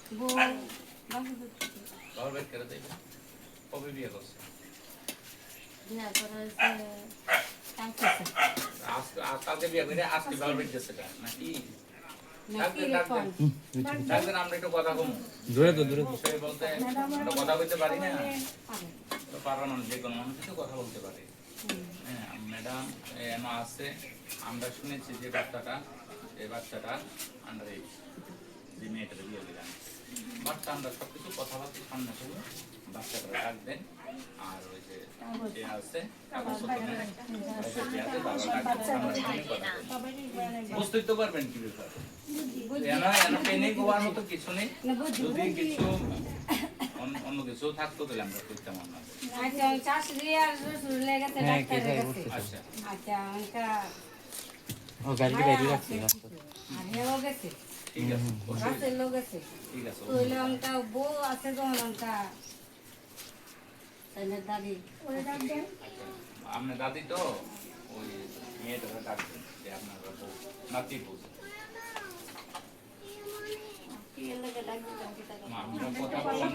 বউ বাবার বাইক করে দেবে কবে বিয়ে করছে বিয়া করা হয়েছে আজকে কালকে বিয়ে করে আজকে বাবার বাইক গেছে নাকি ডাকবেন আমরা একটু কথা কম দূরে তো বিষয়ে বলতে আমরা কথা বলতে পারি না তো পারবো না যে কোনো মানুষ তো কথা বলতে পারে হ্যাঁ ম্যাডাম এমন আছে আমরা শুনেছি যে বাচ্চাটা আন্ডার এইজ যে মেয়েটাকে বিয়ে দিলাম বাচ্চা আমরা সবকিছু কথাবার্তা সামনে শুনে বাচ্চাটা ডাকবেন আর ওই যে আছে বুঝতেই তো পারবেন কি ব্যাপার পেনে গোয়ার মতো কিছু নেই যদি কিছু অন্য কিছু থাকতো তাহলে আমরা করতাম না ও গাড়ি বাইরে রাখছে ঠিক আছে ঠিক আছে বউ আছে দাদি আপনার দাদি তো ওই মেয়েটা ডাকবেন যে আপনার নাতি বলছে কথা বললাম